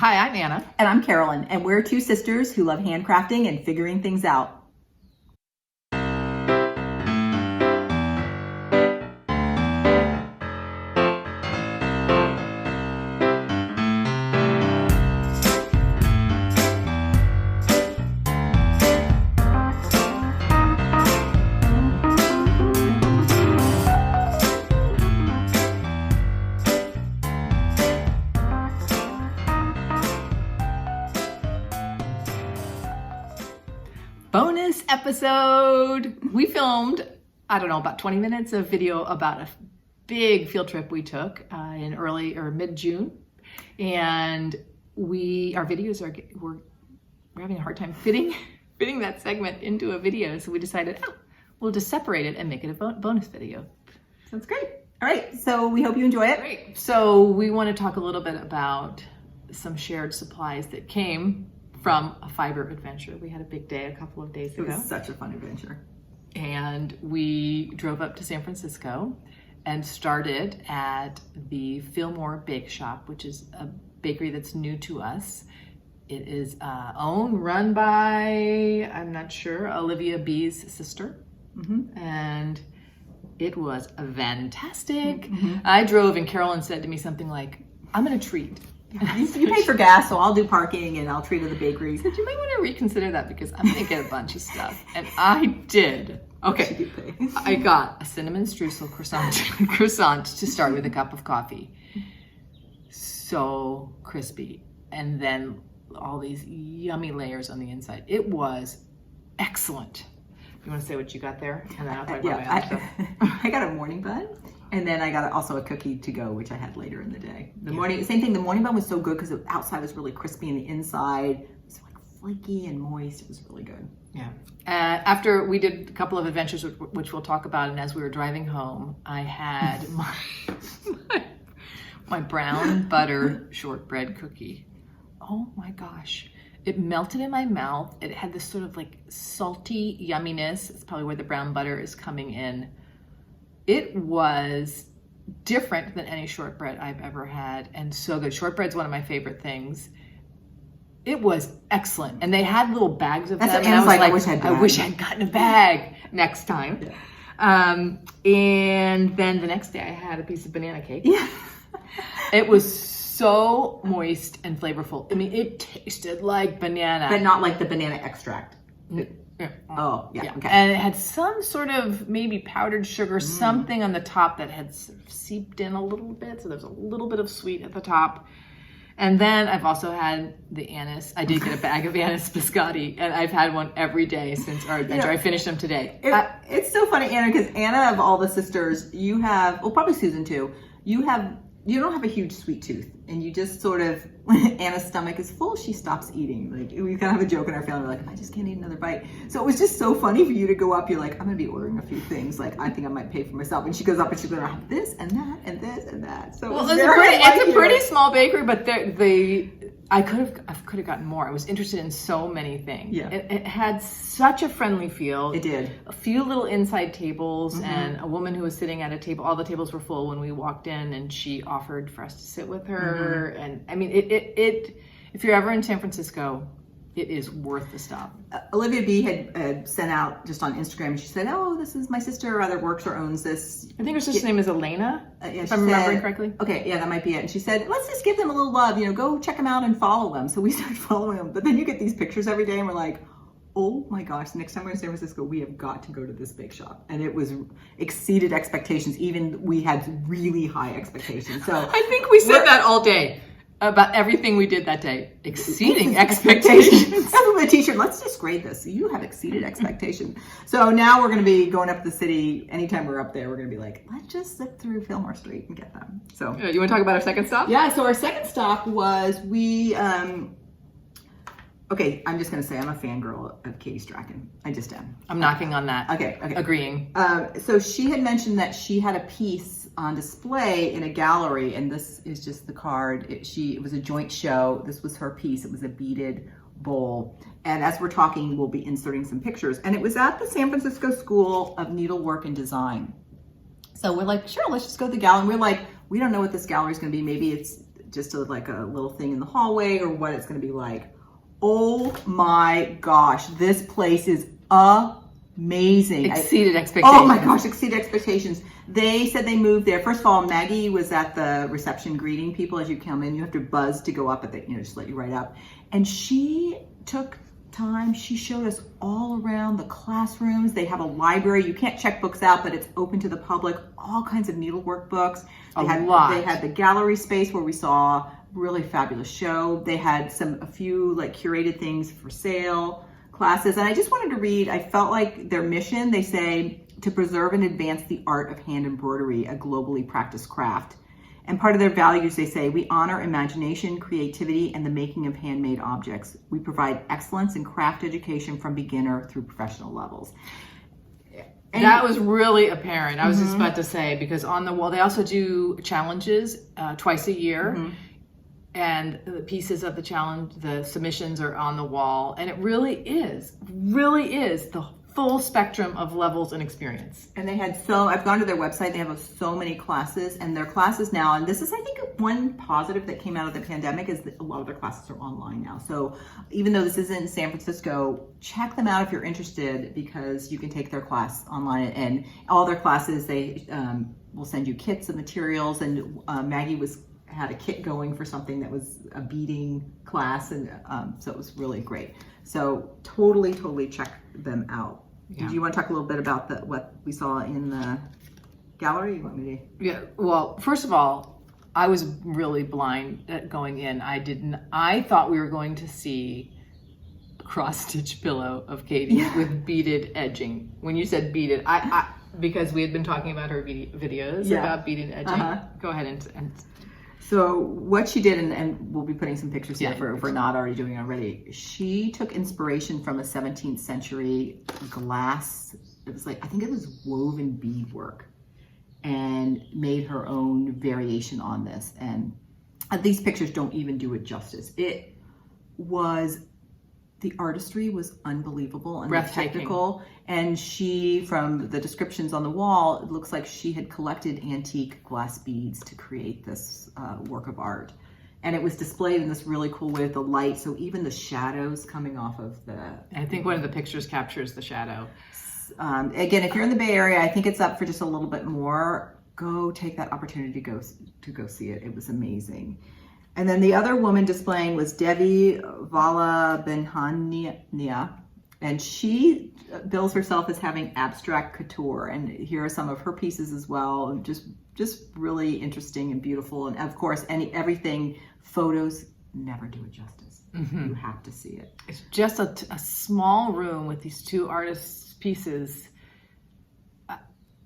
Hi, I'm Anna. And I'm Carolyn, and we're two sisters who love handcrafting and figuring things out. Bonus episode. We filmed, I don't know, about 20 minutes of video about a big field trip we took in early or mid-June. And our videos we're having a hard time fitting that segment into a video. So we decided, we'll just separate it and make it a bonus video. Sounds great. All right, so we hope you enjoy it. Great. So we want to talk a little bit about some shared supplies that came from a fiber adventure. We had a big day a couple of days ago. It was such a fun adventure. And we drove up to San Francisco and started at the Fillmore Bakeshop, which is a bakery that's new to us. It is run by, I'm not sure, Olivia B's sister. Mm-hmm. And it was fantastic. Mm-hmm. I drove and Carolyn said to me something like, I'm gonna treat. You pay for gas, so I'll do parking and I'll treat at the bakery. I said, you might want to reconsider that because I'm going to get a bunch of stuff. And I did. Okay. I got a cinnamon streusel croissant to start with a cup of coffee. So crispy. And then all these yummy layers on the inside. It was excellent. You want to say what you got there? And then I'll talk about my other stuff. I got a morning bun. And then I got also a cookie to go, which I had later in the day. Same thing, the morning bun was so good because the outside was really crispy and the inside was like flaky and moist. It was really good. Yeah. After we did a couple of adventures, which we'll talk about, and as we were driving home, I had my brown butter shortbread cookie. Oh my gosh. It melted in my mouth. It had this sort of like salty yumminess. It's probably where the brown butter is coming in. It was different than any shortbread I've ever had and so good. Shortbread's one of my favorite things. It was excellent. And they had little bags of them. And I was like, I wish I'd gotten a bag next time. Yeah. And then the next day I had a piece of banana cake. Yeah. It was so moist and flavorful. I mean, it tasted like banana. But not like the banana extract. Oh, yeah. Okay. And it had some sort of maybe powdered sugar, something on the top that had seeped in a little bit. So there's a little bit of sweet at the top. And then I've also had the anise. I did get a bag of anise biscotti, and I've had one every day since our adventure. I finished them today. It's so funny, Anna, because Anna, of all the sisters, you have, well, probably Susan too, you don't have a huge sweet tooth, and you just sort of, when Anna's stomach is full, she stops eating. Like, we kind of have a joke in our family, we're like, I just can't eat another bite. So it was just so funny for you to go up, you're like, I'm gonna be ordering a few things, like, I think I might pay for myself. And she goes up and she's gonna have this and that and this and that. So it's a pretty small bakery, but I could have gotten more. I was interested in so many things. Yeah. It had such a friendly feel. It did. A few little inside tables and a woman who was sitting at a table. All the tables were full when we walked in, and she offered for us to sit with her. And I mean, if you're ever in San Francisco, it is worth the stop. Olivia B had sent out just on Instagram. She said, "Oh, this is my sister. Either works or owns this." I think her sister's name is Elena. If I'm remembering correctly. Okay, yeah, that might be it. And she said, "Let's just give them a little love. Go check them out and follow them." So we started following them. But then you get these pictures every day, and we're like, "Oh my gosh! Next time we're in San Francisco, we have got to go to this bake shop." And it was exceeded expectations. Even we had really high expectations. So I think we said that all day. About everything we did that day, exceeding expectations. That's with a t-shirt. Let's just grade this. You have exceeded expectations. So now we're going to be going up the city. Anytime we're up there, we're going to be like, let's just zip through Fillmore Street and get them. So you want to talk about our second stop? Yeah. So our second stop was okay, I'm just going to say I'm a fangirl of Katie Strachan. I just am. I'm knocking on that. Okay. Agreeing. So she had mentioned that she had a piece on display in a gallery, and this is just the card. It was a joint show. This was her piece. It was a beaded bowl. And as we're talking, we'll be inserting some pictures. And it was at the San Francisco School of Needlework and Design. So we're like, sure, let's just go to the gallery. And we're like, we don't know what this gallery is going to be. Maybe it's just like a little thing in the hallway or what it's going to be like. Oh my gosh, this place is amazing. Exceeded expectations. Oh my gosh, exceeded expectations. They said they moved there. First of all, Maggie was at the reception greeting people as you come in. You have to buzz to go up, but they just let you right up. And she took time. She showed us all around the classrooms. They have a library. You can't check books out, but it's open to the public. All kinds of needlework books. They had the gallery space where we saw really fabulous show. They had a few like curated things for sale, classes. And I just wanted to read, I felt like their mission, they say, to preserve and advance the art of hand embroidery, a globally practiced craft. And part of their values, they say, we honor imagination, creativity, and the making of handmade objects. We provide excellence in craft education from beginner through professional levels. And that was really apparent. I was just about to say, because on the wall, they also do challenges twice a year. And the pieces of the challenge, the submissions are on the wall. And it really is the full spectrum of levels and experience. And they had I've gone to their website, they have so many classes, and their classes now, and this is, I think, one positive that came out of the pandemic is that a lot of their classes are online now. So even though this isn't in San Francisco, check them out if you're interested, because you can take their class online, and all their classes, they will send you kits of materials, and Maggie had a kit going for something that was a beading class, and so it was really great. So totally check them out. Yeah. Do you want to talk a little bit about what we saw in the gallery? You want me to? Yeah. Well, first of all, I was really blind at going in. I thought we were going to see a cross-stitch pillow of Katie with beaded edging. When you said beaded, I because we had been talking about her videos about beaded edging. Go ahead and. So what she did, and we'll be putting some pictures here if we're not already doing it already. She took inspiration from a 17th century glass. It was like, I think it was woven beadwork, and made her own variation on this. And these pictures don't even do it justice. The artistry was unbelievable and technical. And she, from the descriptions on the wall, it looks like she had collected antique glass beads to create this work of art. And it was displayed in this really cool way with the light. So even the shadows coming off of I think one of the pictures captures the shadow. Again, if you're in the Bay Area, I think it's up for just a little bit more. Go take that opportunity to go see it. It was amazing. And then the other woman displaying was Devi Vallabhanania, and she bills herself as having abstract couture. And here are some of her pieces as well, just really interesting and beautiful. And of course, everything, photos never do it justice. You have to see it. It's just a small room with these two artists' pieces.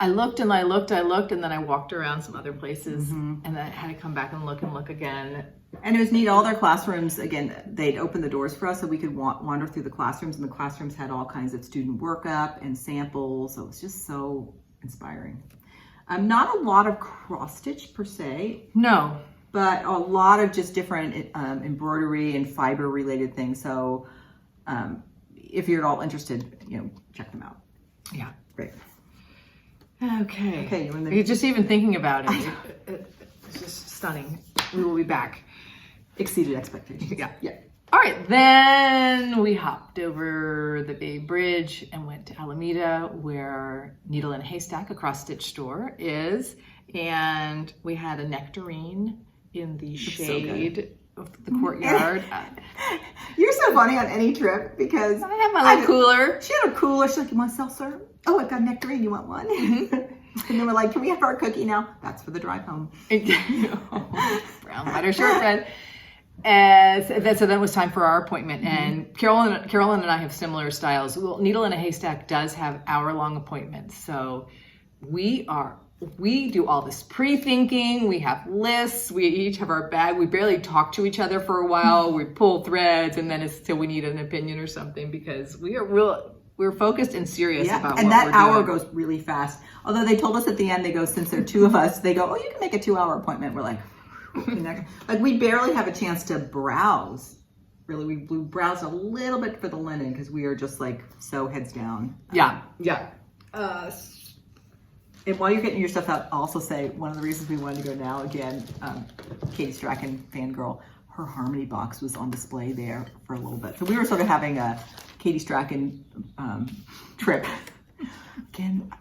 I looked, and then I walked around some other places, and then I had to come back and look again. And it was neat. All their classrooms, again, they'd open the doors for us so we could wander through the classrooms, and the classrooms had all kinds of student workup and samples. So it was just so inspiring. Not a lot of cross-stitch per se. No. But a lot of just different embroidery and fiber-related things. So if you're at all interested, check them out. Yeah. Great. Okay. Just even thinking about it, it's just stunning. We will be back. Exceeded expectations. Yeah. All right, then we hopped over the Bay Bridge and went to Alameda, where Needle and Haystack, a cross-stitch store, is. And we had a nectarine in the shade of the courtyard. You're so funny on any trip, because I have my little cooler. She had a cooler. She's like, you want a seltzer? Oh, I've got a nectarine. You want one? And then we're like, can we have our cookie now? That's for the drive home. Brown butter shortbread. So then it was time for our appointment. And Carolyn and I have similar styles. Well, Needle and a Haystack does have hour-long appointments. So we do all this pre-thinking. We have lists. We each have our bag. We barely talk to each other for a while. We pull threads, and then it's till we need an opinion or something, because we're focused and serious about what we're doing. And that hour goes really fast. Although they told us at the end, they go, since there are two of us, they go, oh, you can make a 2-hour appointment. We're like we barely have a chance to browse. Really, we browsed a little bit for the linen, because we are just like so heads down. Yeah. And while you're getting your stuff out, I'll also say one of the reasons we wanted to go now, again, Katie Strachan, fangirl, her Harmony box was on display there for a little bit. So we were sort of having a Katie Strachan trip. Again,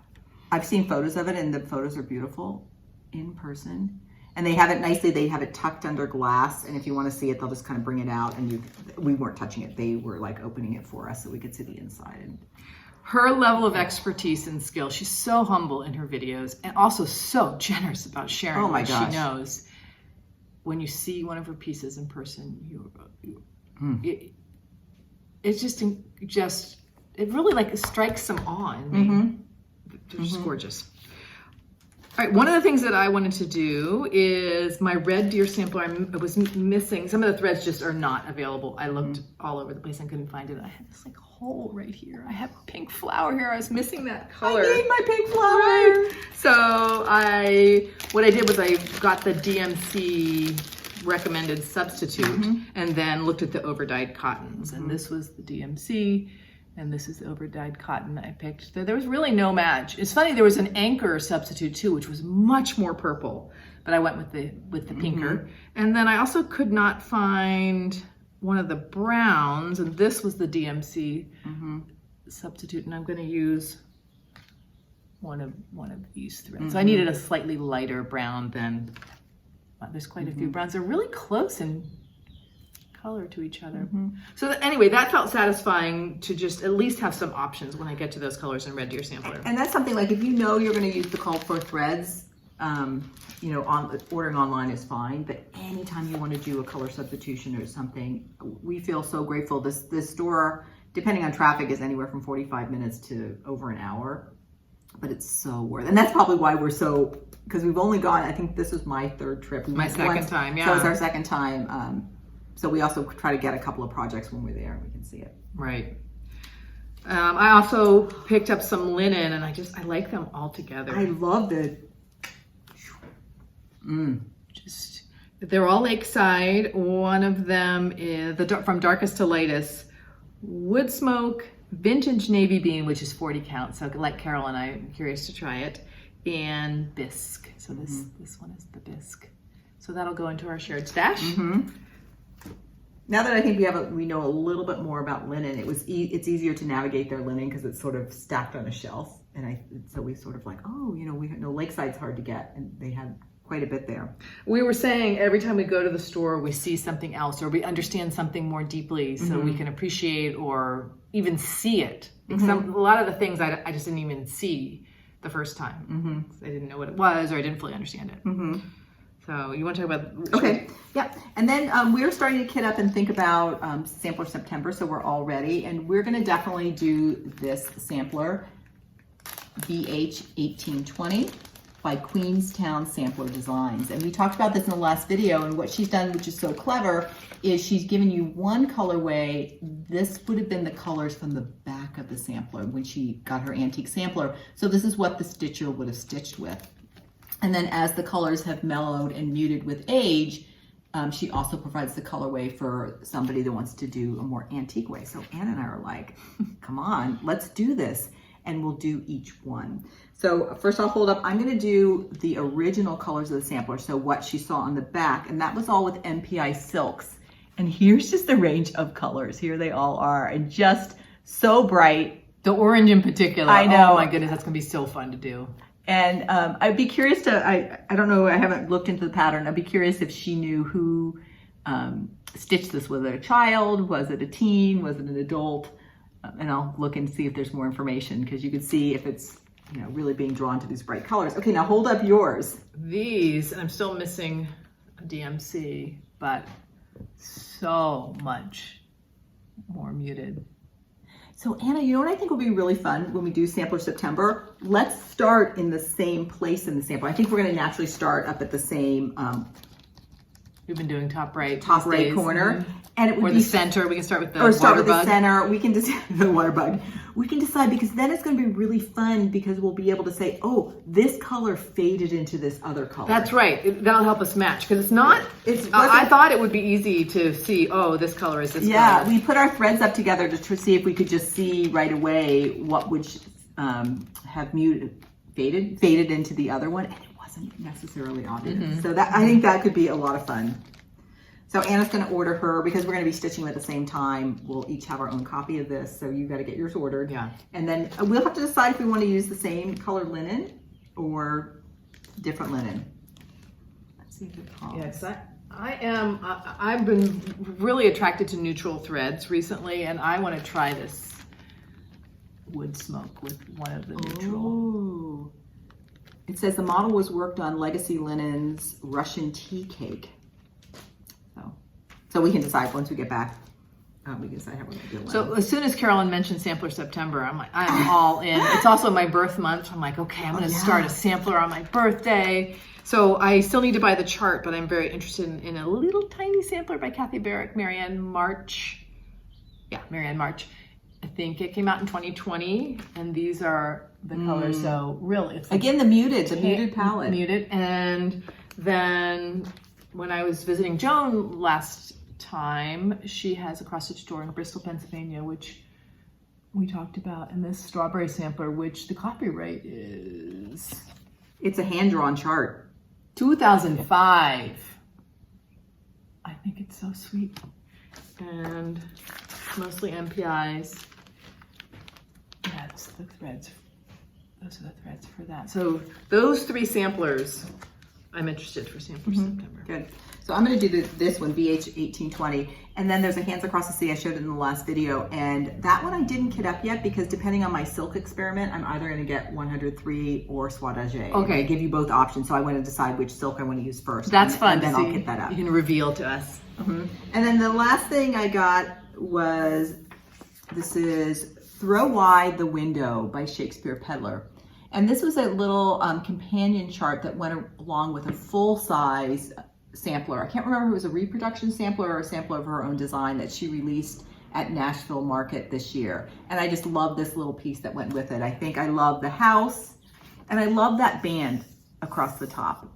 I've seen photos of it and the photos are beautiful in person. And they have it nicely, they have it tucked under glass. And if you want to see it, they'll just kind of bring it out and we weren't touching it. They were like opening it for us so we could see the inside. And her level of expertise and skill, she's so humble in her videos and also so generous about sharing what she knows. When you see one of her pieces in person, it's just it really like strikes some awe in me. They're just gorgeous. All right, one of the things that I wanted to do is my red deer sampler. I was missing, some of the threads just are not available. I looked all over the place and couldn't find it. I had this like hole right here. I have a pink flower here. I was missing that color. I need my pink flower. Right. So what I did was I got the DMC recommended substitute and then looked at the overdyed cottons. And this was the DMC. And this is the overdyed cotton I picked. There was really no match. It's funny, there was an anchor substitute too, which was much more purple, but I went with the pinker. And then I also could not find one of the browns, and this was the DMC substitute, and I'm gonna use one of these threads. So I needed a slightly lighter brown than, there's quite a few browns. They're really close in color to each other. So anyway, that felt satisfying to just at least have some options when I get to those colors in Red Deer Sampler. And that's something like if you know you're going to use the called for threads, you know, ordering online is fine, but anytime you want to do a color substitution or something, we feel so grateful. This store, depending on traffic, is anywhere from 45 minutes to over an hour, but it's so worth it. And that's probably why we're so, because we've only gone, I think this was my third trip. My second time, yeah. So it's our second time. So we also try to get a couple of projects when we're there and we can see it. Right. I also picked up some linen and I like them all together. I love it. They're all lakeside. One of them is from darkest to lightest, wood smoke, vintage navy bean, which is 40 count. So like Carol and I, I'm curious to try it, and bisque. So this one is the bisque. So that'll go into our shared stash. Now that I think we know a little bit more about linen, it's easier to navigate their linen because it's sort of stacked on a shelf. And so we sort of like, oh, you know, we know Lakeside's hard to get, and they had quite a bit there. We were saying every time we go to the store, we see something else or we understand something more deeply so we can appreciate or even see it. A lot of the things I just didn't even see the first time. I didn't know what it was or I didn't fully understand it. So you want to talk about... Okay, yeah. And then we're starting to kit up and think about Sampler September, so we're all ready. And we're going to definitely do this sampler, BH 1820 by Queenstown Sampler Designs. And we talked about this in the last video, and what she's done, which is so clever, is she's given you one colorway. This would have been the colors from the back of the sampler when she got her antique sampler. So this is what the stitcher would have stitched with. And then as the colors have mellowed and muted with age, she also provides the colorway for somebody that wants to do a more antique way. So Anna and I are like, come on, let's do this. And we'll do each one. So first I'll hold up, I'm gonna do the original colors of the sampler. So what she saw on the back, and that was all with MPI silks. And here's just the range of colors. Here they all are, and just so bright. The orange in particular. I know. Oh my goodness, that's gonna be so fun to do. And I'd be curious to, I don't know, I haven't looked into the pattern. I'd be curious if she knew who stitched this. Was it a child? Was it a teen? Was it an adult? And I'll look and see if there's more information because you can see if it's, you know, really being drawn to these bright colors. Okay, now hold up yours. These, and I'm still missing a DMC, but so much more muted. So Anna, you know what I think will be really fun when we do Sampler September? Let's start in the same place in the sampler. I think we're going to naturally start up at the same. We've been doing top right corner, and it would or be the center. We can start with the or start water with bug. the center. We can decide the water bug. We can decide because then it's going to be really fun because we'll be able to say, oh, this color faded into this other color. That's right. That'll help us match because it's not. I thought it would be easy to see. Oh, this color is this. Yeah, color. We put our threads up together to see if we could just see right away what would have muted, faded into the other one, and it wasn't necessarily obvious. So that, I think that could be a lot of fun. So Anna's going to order her, because we're going to be stitching at the same time. We'll each have our own copy of this, so you got to get yours ordered. Yeah. And then we'll have to decide if we want to use the same colored linen or different linen. Let's see if it calls. Yes, I've been really attracted to neutral threads recently, and I want to try this wood smoke with one of the neutral. Ooh. It says the model was worked on Legacy Linen's Russian tea cake. So we can decide once we get back. We can decide how we're going to do it. So as soon as Carolyn mentioned Sampler September, I'm like, I'm all in. It's also my birth month. I'm like, okay, I'm going to start a sampler on my birthday. So I still need to buy the chart, but I'm very interested in a little tiny sampler by Kathy Barrick, Marianne March. Yeah, Marianne March. I think it came out in 2020, and these are the colors. So really, it's like again the muted palette. Muted, and then when I was visiting Joan last time, she has a cross stitch store in Bristol, Pennsylvania, which we talked about, and this strawberry sampler, which the copyright is, it's a hand-drawn chart. 2005. I think it's so sweet, and mostly MPIs. Yeah, it's the threads. Those are the threads for that. So those three samplers, I'm interested for Sampler September. Good. So I'm going to do this one, BH1820, and then there's a Hands Across the Sea. I showed it in the last video, and that one I didn't kit up yet because depending on my silk experiment, I'm either going to get 103 or Soie. Okay. I give you both options, so I want to decide which silk I want to use first. That's fun. And then I'll kit that up. You can reveal to us. And then the last thing I got was, this is Throw Wide the Window by Shakespeare Peddler. And this was a little companion chart that went along with a full-size sampler. I can't remember if it was a reproduction sampler or a sampler of her own design that she released at Nashville Market this year. And I just love this little piece that went with it. I think I love the house, and I love that band across the top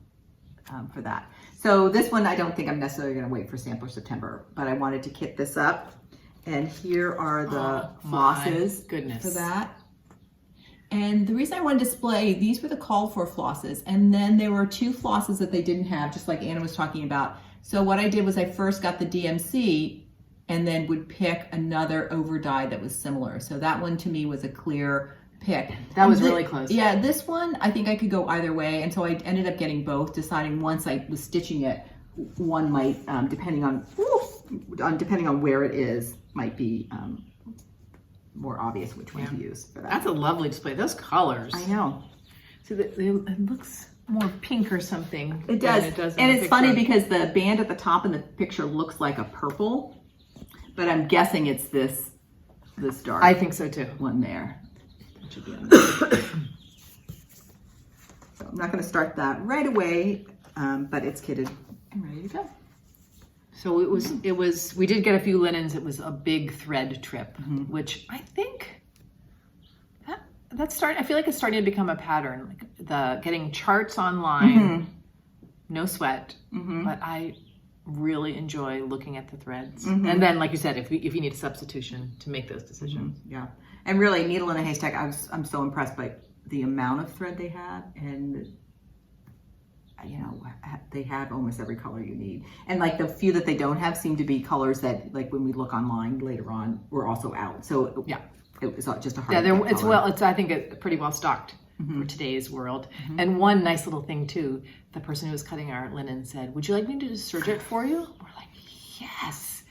for that. So this one, I don't think I'm necessarily going to wait for Sampler September, but I wanted to kit this up. And here are the flosses for that. And the reason I wanted to display, these were the called for flosses. And then there were two flosses that they didn't have, just like Anna was talking about. So what I did was I first got the DMC and then would pick another over dye that was similar. So that one to me was a clear pick. That was really close. Yeah, this one, I think I could go either way. And so I ended up getting both, deciding once I was stitching it, one might, depending on where it is, might be more obvious which one to use for that. That's a lovely display. Those colors. I know. So it looks more pink or something. It does. And it's picture. funny because the band at the top in the picture looks like a purple, but I'm guessing it's this dark. I think so too. One there. That should be on there. So I'm not going to start that right away, but it's kitted and ready to go. So it was, we did get a few linens. It was a big thread trip, which I think that's starting, I feel like it's starting to become a pattern, like the getting charts online, no sweat, but I really enjoy looking at the threads. And then, like you said, if you need a substitution to make those decisions. Yeah. And really, Needle in a Haystack, I'm so impressed by the amount of thread they have, and you know, they have almost every color you need. And like the few that they don't have seem to be colors that, like when we look online later on, were also out. So yeah, it was just a hard. Yeah, it's I think it's pretty well stocked for today's world. And one nice little thing too, the person who was cutting our linen said, "Would you like me to serge it for you?" We're like, "Yes."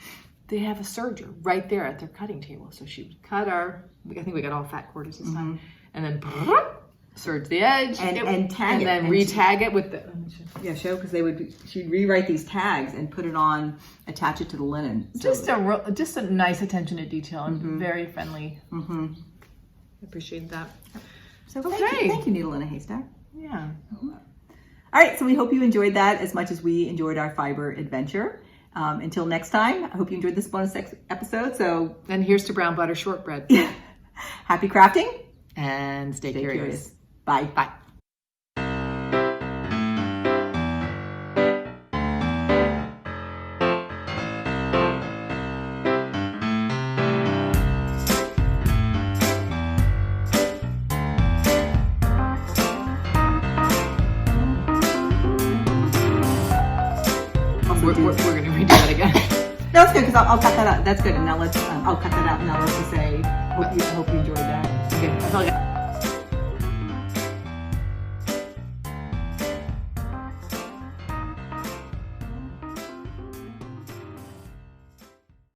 They have a serger right there at their cutting table. So she would cut I think we got all fat quarters this time, and then serge the edge and tag it, and then re-tag it with the show, because she'd rewrite these tags and put it on, attach it to the linen. So just a nice attention to detail and very friendly. Appreciate that. So thank you, Needle in a Haystack. Yeah. All right, so we hope you enjoyed that as much as we enjoyed our fiber adventure. Until next time, I hope you enjoyed this bonus episode. So then here's to brown butter shortbread. Happy crafting and stay curious. Bye. Bye. I'll cut that out. That's good. And now let's, I'll cut that out. And now let's just say, hope you enjoyed that. Okay, I feel like